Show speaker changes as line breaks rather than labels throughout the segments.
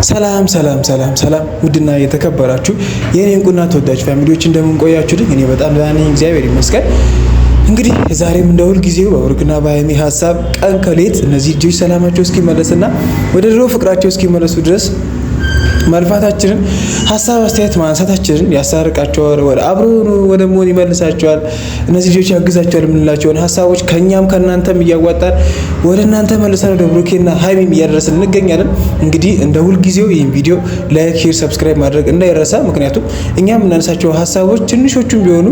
ሰላም ሰላም ሰላም ሰላም ውድና የተከበራችሁ የኔ እንቁና ተወዳጅ ፋሚሊዎች እንደምን ቆያችሁልኝ? እኔ በጣም ደህና ነኝ፣ እግዚአብሔር ይመስገን። እንግዲህ ዛሬም እንደ ሁል ጊዜው በብሩክና በሀይሚ ሀሳብ ቀን ከሌት እነዚህ ልጆች ሰላማቸው እስኪመለስና ወደ ድሮ ፍቅራቸው እስኪመለሱ ድረስ መልፋታችንን ሀሳብ አስተያየት ማንሳታችንን ያሳርቃቸዋል፣ ወደ አብሮ ወደ መሆን ይመልሳቸዋል፣ እነዚህ ልጆች ያግዛቸዋል የምንላቸውን ሀሳቦች ከኛም ከእናንተም እያዋጣን ወደ እናንተ መልሰን ወደ ብሩኬና ሀይሚም እያደረስን እንገኛለን። እንግዲህ እንደ ሁልጊዜው ይህን ቪዲዮ ላይክ፣ ሼር፣ ሰብስክራይብ ማድረግ እንዳይረሳ። ምክንያቱም እኛ የምናነሳቸው ሀሳቦች ትንሾቹም ቢሆኑ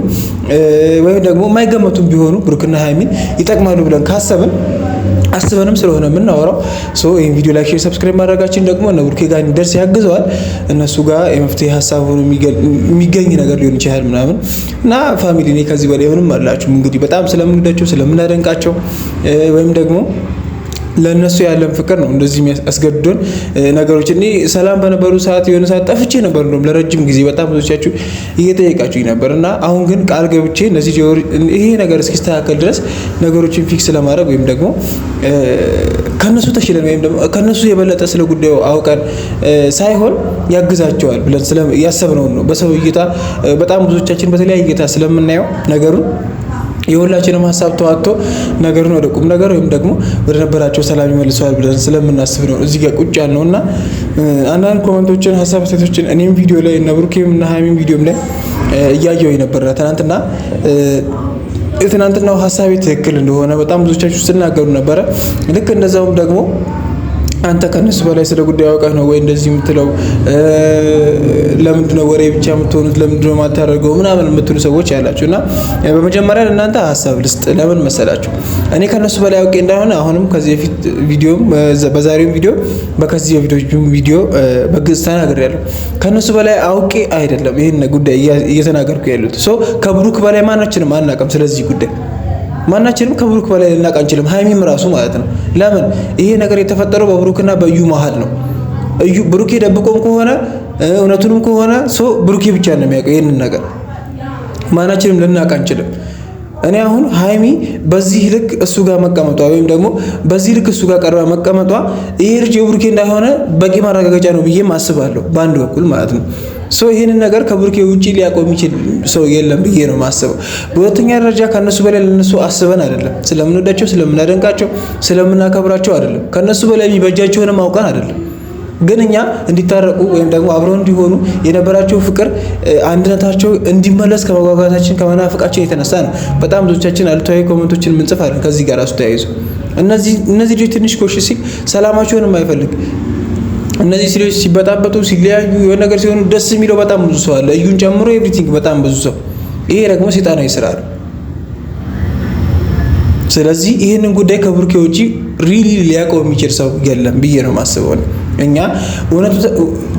ወይም ደግሞ የማይገመቱም ቢሆኑ ብሩክና ሀይሚን ይጠቅማሉ ብለን ካሰብን አስበንም ስለሆነ የምናወራው ይህን ቪዲዮ ላይክ፣ ሼር፣ ሰብስክራይብ ማድረጋችን ደግሞ እነ ብሩኬ ጋር እንዲደርስ ያግዘዋል። እነሱ ጋር የመፍትሄ ሀሳብ ሆኖ የሚገኝ ነገር ሊሆን ይችላል ምናምን እና ፋሚሊ እኔ ከዚህ በላይ ምንም አላችሁም። እንግዲህ በጣም ስለምንወዳቸው ስለምናደንቃቸው ወይም ደግሞ ለነሱ ያለን ፍቅር ነው እንደዚህ የሚያስገድዶን ነገሮች። እኔ ሰላም በነበሩ ሰዓት የሆነ ሰዓት ጠፍቼ ነበር ነው ለረጅም ጊዜ በጣም ብዙዎቻችሁ እየጠየቃችሁኝ ነበር እና አሁን ግን ቃል ገብቼ እነዚህ ይሄ ነገር እስኪስተካከል ድረስ ነገሮችን ፊክስ ለማድረግ ወይም ደግሞ ከነሱ ተሽለን ወይም ደግሞ ከነሱ የበለጠ ስለ ጉዳዩ አውቀን ሳይሆን ያግዛቸዋል ብለን ያሰብነው ነው። በሰው እይታ በጣም ብዙዎቻችን በተለያየ እይታ ስለምናየው ነገሩን የሁላችንም ሀሳብ ተዋጥቶ ነገሩን ወደ ቁም ነገር ወይም ደግሞ ወደ ነበራቸው ሰላም ይመልሰዋል ብለን ስለምናስብ ነው እዚህ ጋር ቁጭ ያልነውና አንዳንድ ኮሜንቶችን ሀሳብ አስተያየቶችን እኔም ቪዲዮ ላይ እና ብሩኬም እና ሀይሚም ቪዲዮም ላይ እያየሁ ነበር ትናንትናው ሀሳቤ ትክክል እንደሆነ በጣም ብዙዎቻችሁ ስትናገሩ ነበረ። ልክ እንደዛውም ደግሞ አንተ ከነሱ በላይ ስለ ጉዳዩ አውቀህ ነው ወይ እንደዚህ የምትለው? ለምንድን ነው ወሬ ብቻ የምትሆኑት? ለምንድን ነው የማታደርገው ምናምን የምትሉ ሰዎች ያላችሁ እና በመጀመሪያ ለእናንተ ሀሳብ ልስጥ። ለምን መሰላችሁ? እኔ ከነሱ በላይ አውቄ እንዳልሆነ አሁንም ከዚህ በፊት ቪዲዮም በዛሬው ቪዲዮ በከዚህ ቪዲዮ በግልጽ ተናግሬያለሁ። ከነሱ በላይ አውቄ አይደለም ይሄን ጉዳይ እየተናገርኩ ያሉት። ከብሩክ በላይ ማናችንም አናውቅም ስለዚህ ጉዳይ ማናችንም ከብሩክ በላይ ልናውቅ አንችልም። ሀይሚም ራሱ ማለት ነው። ለምን ይሄ ነገር የተፈጠረው በብሩክና በእዩ መሀል ነው። ብሩኬ ደብቆም ከሆነ እውነቱንም ከሆነ ብሩኬ ብቻ ነው የሚያውቀው። ይሄንን ነገር ማናችንም ልናውቅ አንችልም። እኔ አሁን ሀይሚ በዚህ ልክ እሱ ጋር መቀመጧ ወይም ደግሞ በዚህ ልክ እሱ ጋር ቀርባ መቀመጧ ይሄ ልጅ የብሩኬ እንዳልሆነ በቂ ማረጋገጫ ነው ብዬም አስባለሁ በአንድ በኩል ማለት ነው። ይህንን ነገር ከብሩኬ ውጪ ሊያቆም የሚችል ሰው የለም ብዬ ነው የማስበው። በሁለተኛ ደረጃ ከነሱ በላይ ለነሱ አስበን አይደለም፣ ስለምንወዳቸው፣ ስለምናደንቃቸው፣ ስለምናከብራቸው አይደለም። ከነሱ በላይ የሚበጃቸውንም አውቀን አይደለም። ግን እኛ እንዲታረቁ ወይም ደግሞ አብረው እንዲሆኑ የነበራቸው ፍቅር አንድነታቸው እንዲመለስ ከመጓጓታችን ከመናፍቃችን የተነሳ ነው በጣም ብዙዎቻችን አሉታዊ ኮሜንቶችን ምንጽፋለን። ከዚህ ጋር አሱ ተያይዞ እነዚህ ልጆች ትንሽ ኮሽ ሲል ሰላማቸውንም አይፈልግ እነዚህ ሲሎች ሲበጣበጡ ሲለያዩ የሆነ ነገር ሲሆኑ ደስ የሚለው በጣም ብዙ ሰው አለ፣ እዩን ጨምሮ ኤቭሪቲንግ በጣም ብዙ ሰው። ይሄ ደግሞ ሰይጣናዊ ስራ ነው። ስለዚህ ይህንን ጉዳይ ከብሩኬ ውጪ ሪሊ ሊያውቀው የሚችል ሰው የለም ብዬ ነው የማስበው። እኛ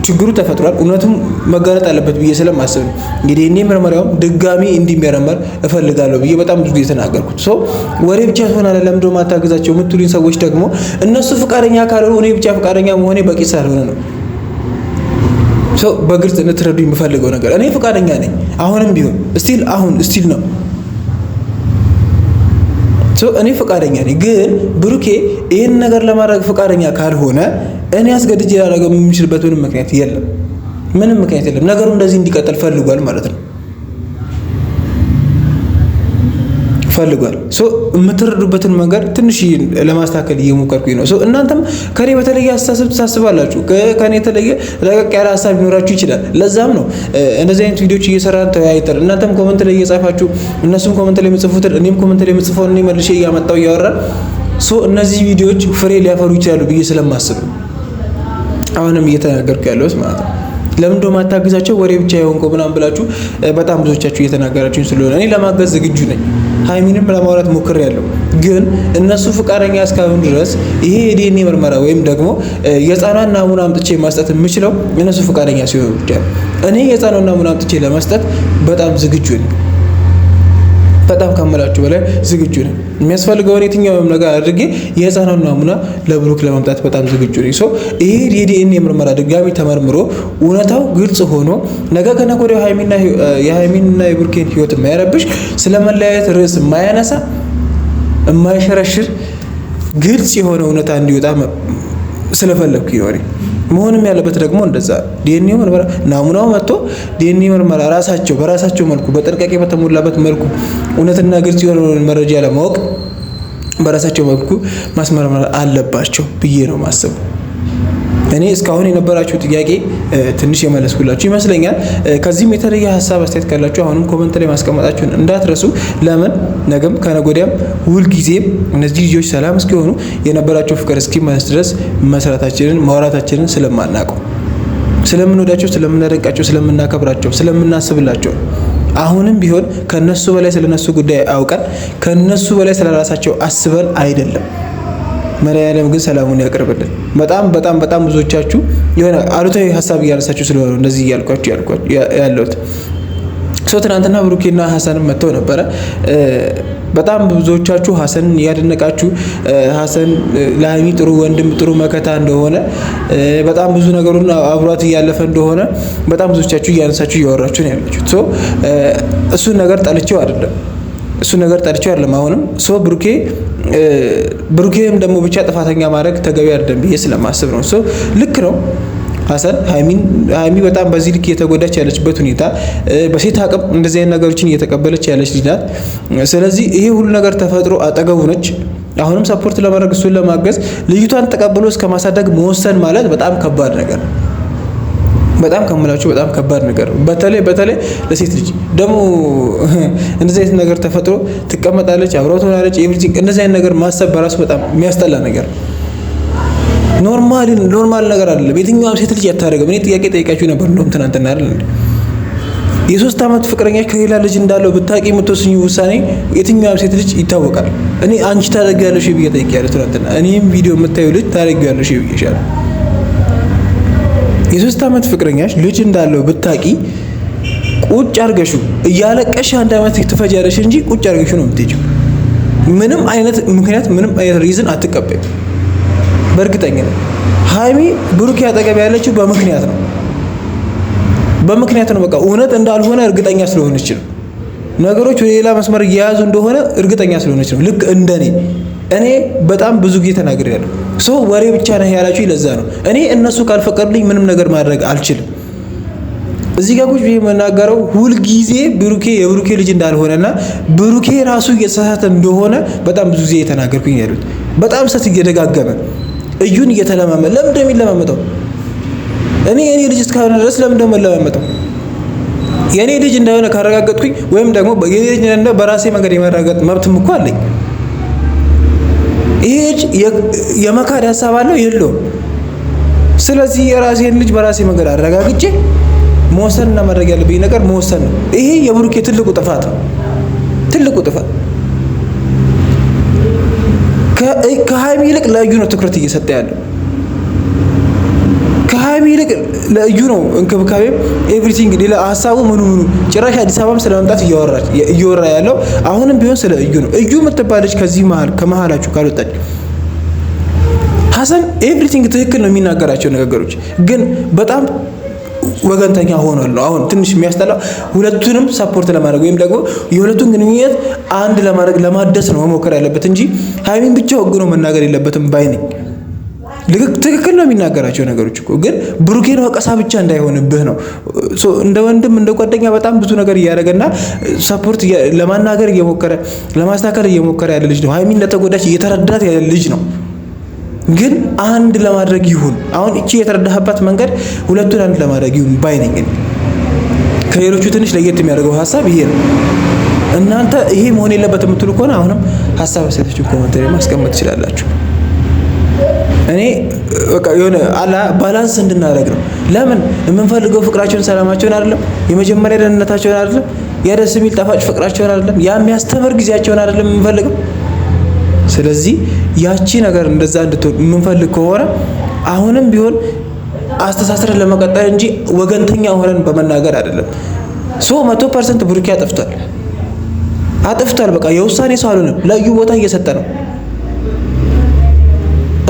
ችግሩ ተፈጥሯል፣ እውነቱም መጋለጥ አለበት ብዬ ስለማስብ ነው እንግዲህ እኔ ምርመራውም ድጋሚ እንዲመረመር እፈልጋለሁ ብዬ በጣም ብዙ የተናገርኩት። ወሬ ብቻ ትሆናለህ ለምንድን ነው የማታግዛቸው የምትሉኝ ሰዎች ደግሞ እነሱ ፍቃደኛ ካልሆኑ እኔ ብቻ ፍቃደኛ መሆኔ በቂ ስላልሆነ ነው። በግልጽ እንድትረዱ የምፈልገው ነገር እኔ ፍቃደኛ ነኝ፣ አሁንም ቢሆን ስቲል ነው እኔ ፍቃደኛ ነኝ። ግን ብሩኬ ይህን ነገር ለማድረግ ፍቃደኛ ካልሆነ እኔ አስገድጄ ላደርገው የምችልበት ምንም ምክንያት የለም። ነገሩ እንደዚህ እንዲቀጥል ፈልጓል ማለት ነው። የምትረዱበትን መንገድ ትንሽ ለማስተካከል እየሞከርኩኝ ነው። እናንተም ከኔ በተለየ አስተሳሰብ ትሳስባላችሁ። ከኔ የተለየ ረቀቅ ያለ ሀሳብ ሊኖራችሁ ይችላል። ለዛም ነው እንደዚህ አይነት ቪዲዮዎች እየሰራን ተወያይተን እናንተም ኮመንት ላይ እየጻፋችሁ እነሱም ኮመንት ላይ የምጽፉትን እኔም ኮመንት ላይ የምጽፈውን እኔ መልሼ እያመጣው እያወራን እነዚህ ቪዲዮዎች ፍሬ ሊያፈሩ ይችላሉ ብዬ ስለማስብ አሁንም እየተናገርኩ ያለሁት ማለት ነው። ለምን ደሞ ማታግዛቸው ወሬ ብቻ ይሆንኮ ምናምን ብላችሁ በጣም ብዙዎቻችሁ እየተናገራችሁኝ ስለሆነ እኔ ለማገዝ ዝግጁ ነኝ። ሀይሚንም ለማውራት ሞክሬያለሁ። ግን እነሱ ፍቃደኛ እስካሁን ድረስ ይሄ የዲኤንኤ ምርመራ ወይም ደግሞ የህፃኗን ናሙና አምጥቼ ማስጠት የምችለው እነሱ ፍቃደኛ ሲሆኑ ብቻ። እኔ የህፃኗን ናሙና አምጥቼ ለማስጠት በጣም ዝግጁ ነኝ። በጣም ከመላችሁ በላይ ዝግጁ ነኝ። የሚያስፈልገውን የትኛውም ነገር አድርጌ የህፃኗን ናሙና ለብሩክ ለማምጣት በጣም ዝግጁ ነኝ። ይሄ የዲኤንኤ ምርመራ ድጋሚ ተመርምሮ እውነታው ግልጽ ሆኖ ነገ ከነገ ወዲያ የሀይሚንና የብሩኬን ህይወት የማይረብሽ ስለመለያየት ርዕስ የማያነሳ የማይሸረሽር ግልጽ የሆነ እውነታ እንዲወጣ ስለፈለኩ ይሆነ መሆንም ያለበት ደግሞ እንደዛ ዲኤንኤ ምርመራ ናሙናው መጥቶ ዲኤንኤ ምርመራ በራሳቸው መልኩ በጥንቃቄ በተሞላበት መልኩ እውነትና ግልጽ የሆነውን መረጃ ለማወቅ በራሳቸው መልኩ ማስመርመር አለባቸው ብዬ ነው ማስበው። እኔ እስካሁን የነበራችሁ ጥያቄ ትንሽ የመለስኩላችሁ ይመስለኛል። ከዚህም የተለየ ሀሳብ አስተያየት ካላችሁ አሁንም ኮሜንት ላይ ማስቀመጣችሁን እንዳትረሱ። ለምን ነገም ከነገ ወዲያም ሁልጊዜም እነዚህ ልጆች ሰላም እስኪሆኑ የነበራቸው ፍቅር እስኪመለስ ድረስ መስራታችንን ማውራታችንን ስለማናውቀው፣ ስለምንወዳቸው፣ ስለምናደንቃቸው፣ ስለምናከብራቸው፣ ስለምናስብላቸው አሁንም ቢሆን ከነሱ በላይ ስለነሱ ጉዳይ አውቀን ከነሱ በላይ ስለራሳቸው አስበን አይደለም። መድኃኒዓለም ግን ሰላሙን ያቅርብልን። በጣም ብዙዎቻችሁ የሆነ አሉታዊ ሀሳብ እያነሳችሁ ስለሆነ እንደዚህ እያልኳችሁ ያለሁት። ትናንትና ብሩኬና ሀሰንም መጥተው ነበረ። በጣም ብዙዎቻችሁ ሀሰንን እያደነቃችሁ ሀሰን ለሀይሚ ጥሩ ወንድም ጥሩ መከታ እንደሆነ በጣም ብዙ ነገሩን አብሯት እያለፈ እንደሆነ በጣም ብዙዎቻችሁ እያነሳችሁ እያወራችሁ ነው ያላችሁት። እሱን ነገር ጠልቼው አይደለም አሁንም ብሩኬም ደግሞ ብቻ ጥፋተኛ ማድረግ ተገቢ አይደለም ብዬ ስለማስብ ነው። ልክ ነው ሀሰን ሀይሚ በጣም በዚህ ልክ እየተጎዳች ያለችበት ሁኔታ በሴት አቅም እንደዚህ አይነት ነገሮችን እየተቀበለች ያለች ልጅ ናት። ስለዚህ ይሄ ሁሉ ነገር ተፈጥሮ አጠገቡ ነች። አሁንም ሰፖርት ለማድረግ እሱን ለማገዝ ልጅቷን ተቀብሎ እስከ ማሳደግ መወሰን ማለት በጣም ከባድ ነገር ነው። በጣም ከምላችሁ በጣም ከባድ ነገር ነው። በተለይ ለሴት ልጅ ደግሞ እንደዚህ አይነት ነገር ተፈጥሮ ትቀመጣለች፣ አብረው ትሆናለች። ኤቭሪቲንግ እንደዚህ አይነት ነገር ማሰብ በራሱ በጣም የሚያስጠላ ነገር ነው። ኖርማል ነገር አይደለም። የትኛውም ሴት ልጅ አታደርግም። እኔ ጥያቄ ጠይቃችሁ ነበር እንደውም ትናንትና አይደል የ3 ዓመት ፍቅረኛሽ ከሌላ ልጅ እንዳለው ብታቂ የምትወስኙ ውሳኔ የትኛውም ሴት ልጅ ይታወቃል። እኔ አንቺ ታደርጊያለሽ ብዬ ጠይቄያለሁ ትናንትና። እኔም ቪዲዮ የምታዩ ልጅ ታደርጊያለሽ ብዬሻለሁ። የ3 ዓመት ፍቅረኛሽ ልጅ እንዳለው ብታቂ ቁጭ አርገሹ እያለቀሽ 1 ዓመት ትፈጃለሽ እንጂ ቁጭ አርገሹ ነው የምትሄጂው። ምንም አይነት ምክንያት ምንም አይነት ሪዝን አትቀበይም። በእርግጠኝነት ሀይሚ ብሩክ ያጠገብ ያለችው በምክንያት ነው። በቃ እውነት እንዳልሆነ እርግጠኛ ስለሆነች ነው። ነገሮች ወደ ሌላ መስመር እየያዙ እንደሆነ እርግጠኛ ስለሆነች ነው። ልክ እንደኔ እኔ በጣም ብዙ ጊዜ ተናግሬያለሁ። ወሬ ብቻ ነህ ያላችሁ ለዛ ነው። እኔ እነሱ ካልፈቀዱልኝ ምንም ነገር ማድረግ አልችልም። እዚህ ጋር ቁጭ ብዬ የምናገረው ሁልጊዜ የብሩኬ ልጅ እንዳልሆነና ብሩኬ ራሱ እየተሳሳተ እንደሆነ በጣም ብዙ ጊዜ እየተናገርኩኝ ያሉት በጣም ሰት እየደጋገመ እዩን እየተለማመጠ ለምን እንደሚለማመጠው እኔ የኔ ልጅ እስካሁን ድረስ ለምን እንደሚለማመጠው የኔ ልጅ እንደሆነ ካረጋገጥኩኝ ወይም ደግሞ የኔ ልጅ እንደሆነ በራሴ መንገድ የማረጋገጥ መብትም እኮ አለኝ። ይሄ የመካድ ሀሳብ አለው የለውም። ስለዚህ የራሴን ልጅ በራሴ መንገድ አረጋግጬ መወሰንና ማድረግ ያለብኝ ነገር መወሰን ነው። ይሄ የብሩኬ ትልቁ ጥፋት ነው። ከሀይሚ ይልቅ ለእዩ ነው ትኩረት እየሰጠ ያለው። ከሀይሚ ይልቅ ለእዩ ነው እንክብካቤም ኤቭሪቲንግ። ሌላ ሀሳቡ ምኑ ጭራሽ አዲስ አበባም ስለመምጣት እየወራ ያለው አሁንም ቢሆን ስለ እዩ ነው። እዩ የምትባለች ከዚህ ከመሀላችሁ ካልወጣች ሀሰን ኤቭሪቲንግ ትክክል ነው የሚናገራቸው ነገሮች ግን በጣም ወገንተኛ ሆኗል ነው። አሁን ትንሽ የሚያስጠላው ሁለቱንም ሰፖርት ለማድረግ ወይም ደግሞ የሁለቱን ግንኙነት አንድ ለማድረግ ለማደስ ነው መሞከር ያለበት እንጂ ሀይሚን ብቻ ወግኖ መናገር የለበትም ባይ ነኝ። ትክክል ነው የሚናገራቸው ነገሮች እኮ ግን ብሩኬን ወቀሳ ብቻ እንዳይሆንብህ ነው። እንደ ወንድም እንደ ጓደኛ በጣም ብዙ ነገር እያደረገና ሰፖርት ለማናገር እየሞከረ ለማስተካከል እየሞከረ ያለ ልጅ ነው። ሀይሚን እንደተጎዳች እየተረዳት ያለ ልጅ ነው። ግን አንድ ለማድረግ ይሁን አሁን እቺ የተረዳህባት መንገድ ሁለቱን አንድ ለማድረግ ይሁን ባይ ነኝ። ከሌሎቹ ትንሽ ለየት የሚያደርገው ሀሳብ ይሄ ነው። እናንተ ይሄ መሆን የለበትም የምትሉ ከሆነ አሁንም ሀሳብ አስተያየታችሁን ኮሜንት ላይ ማስቀመጥ ትችላላችሁ። እኔ በቃ የሆነ ባላንስ እንድናደርግ ነው። ለምን የምንፈልገው ፍቅራቸውን ሰላማቸውን አይደለም፣ የመጀመሪያ ደህንነታቸውን አይደለም፣ የደስ የሚል ጣፋጭ ፍቅራቸውን አይደለም፣ ያ የሚያስተምር ጊዜያቸውን አይደለም የምንፈልገው። ስለዚህ ያቺ ነገር እንደዛ እንድትሆን የምንፈልግ ከሆነ አሁንም ቢሆን አስተሳስረን ለመቀጠል እንጂ ወገንተኛ ሆነን በመናገር አይደለም። 100% ብሩኬ አጥፍቷል። በቃ የውሳኔ ሰው አልሆነም። ለዩ ቦታ እየሰጠ ነው።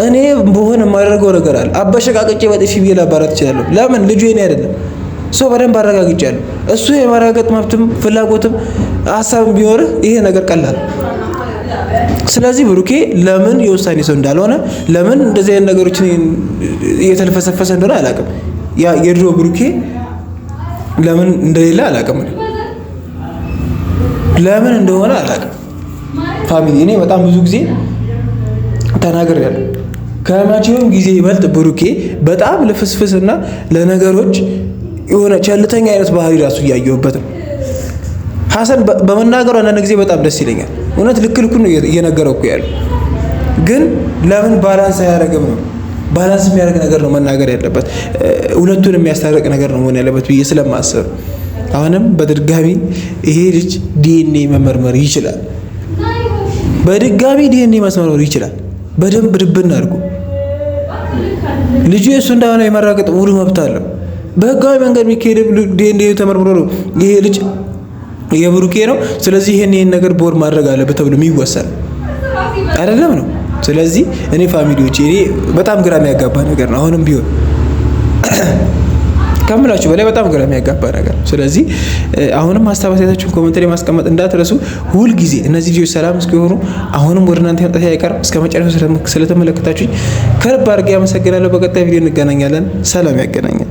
እኔ በሆነ የማደርገው ነገር አለ። አበሸቃቅጬ በጥፊ ብዬ ላባራት እችላለሁ። ለምን ልጁ የኔ አይደለም። በደንብ አረጋግጫለሁ። እሱ የማረጋገጥ መብትም ፍላጎትም ሀሳብም ቢኖርህ ይሄ ነገር ቀላል ስለዚህ ብሩኬ ለምን የውሳኔ ሰው እንዳልሆነ ለምን እንደዚህ አይነት ነገሮችን እየተልፈሰፈሰ እንደሆነ አላውቅም። ያ የድሮ ብሩኬ ለምን እንደሌለ አላውቅም። ለምን እንደሆነ አላውቅም። ፋሚሊ እኔ በጣም ብዙ ጊዜ ተናግሬያለሁ። ከመቼውም ጊዜ ይበልጥ ብሩኬ በጣም ለፍስፍስና ለነገሮች የሆነ ቸልተኛ አይነት ባህሪ ራሱ እያየሁበት ነው። ሐሰን በመናገሩ አንዳንድ ጊዜ በጣም ደስ ይለኛል። እውነት ልክ ልኩን ነው እየነገረው እኮ ያለው፣ ግን ለምን ባላንስ አያደርግም ነው? ባላንስ የሚያደርግ ነገር ነው መናገር ያለበት፣ ሁለቱን የሚያስታርቅ ነገር ነው መሆን ያለበት ብዬ ስለማስብ አሁንም በድጋሚ ይሄ ልጅ ዲኤንኤ መመርመር ይችላል። በድጋሚ ዲኤንኤ ማስመርመር ይችላል። በደንብ ድብን አድርጎ ልጁ የእሱ እንደሆነ የማረጋገጥ ሙሉ መብት አለው። በህጋዊ መንገድ የሚካሄድ ዲኤንኤ ተመርምሮ ነው ይሄ ልጅ የብሩኬ ነው፣ ስለዚህ ይሄን ነገር ቦር ማድረግ አለበት ተብሎ የሚወሰን አይደለም ነው። ስለዚህ እኔ ፋሚሊዎች እኔ በጣም ግራ የሚያጋባ ነገር ነው አሁንም ቢሆን ከምላችሁ በላይ በጣም ግራ የሚያጋባ ነገር። ስለዚህ አሁንም አስተያየታችሁን ኮሜንት ላይ ማስቀመጥ እንዳትረሱ። ሁል ጊዜ እነዚህ ቪዲዮዎች ሰላም እስኪሆኑ አሁንም ወደ እናንተ መጣ አይቀርም። እስከ መጨረሻው ስለተመለከታችሁኝ ከልብ አድርጌ አመሰግናለሁ። በቀጣይ ቪዲዮ እንገናኛለን። ሰላም ያገናኛል።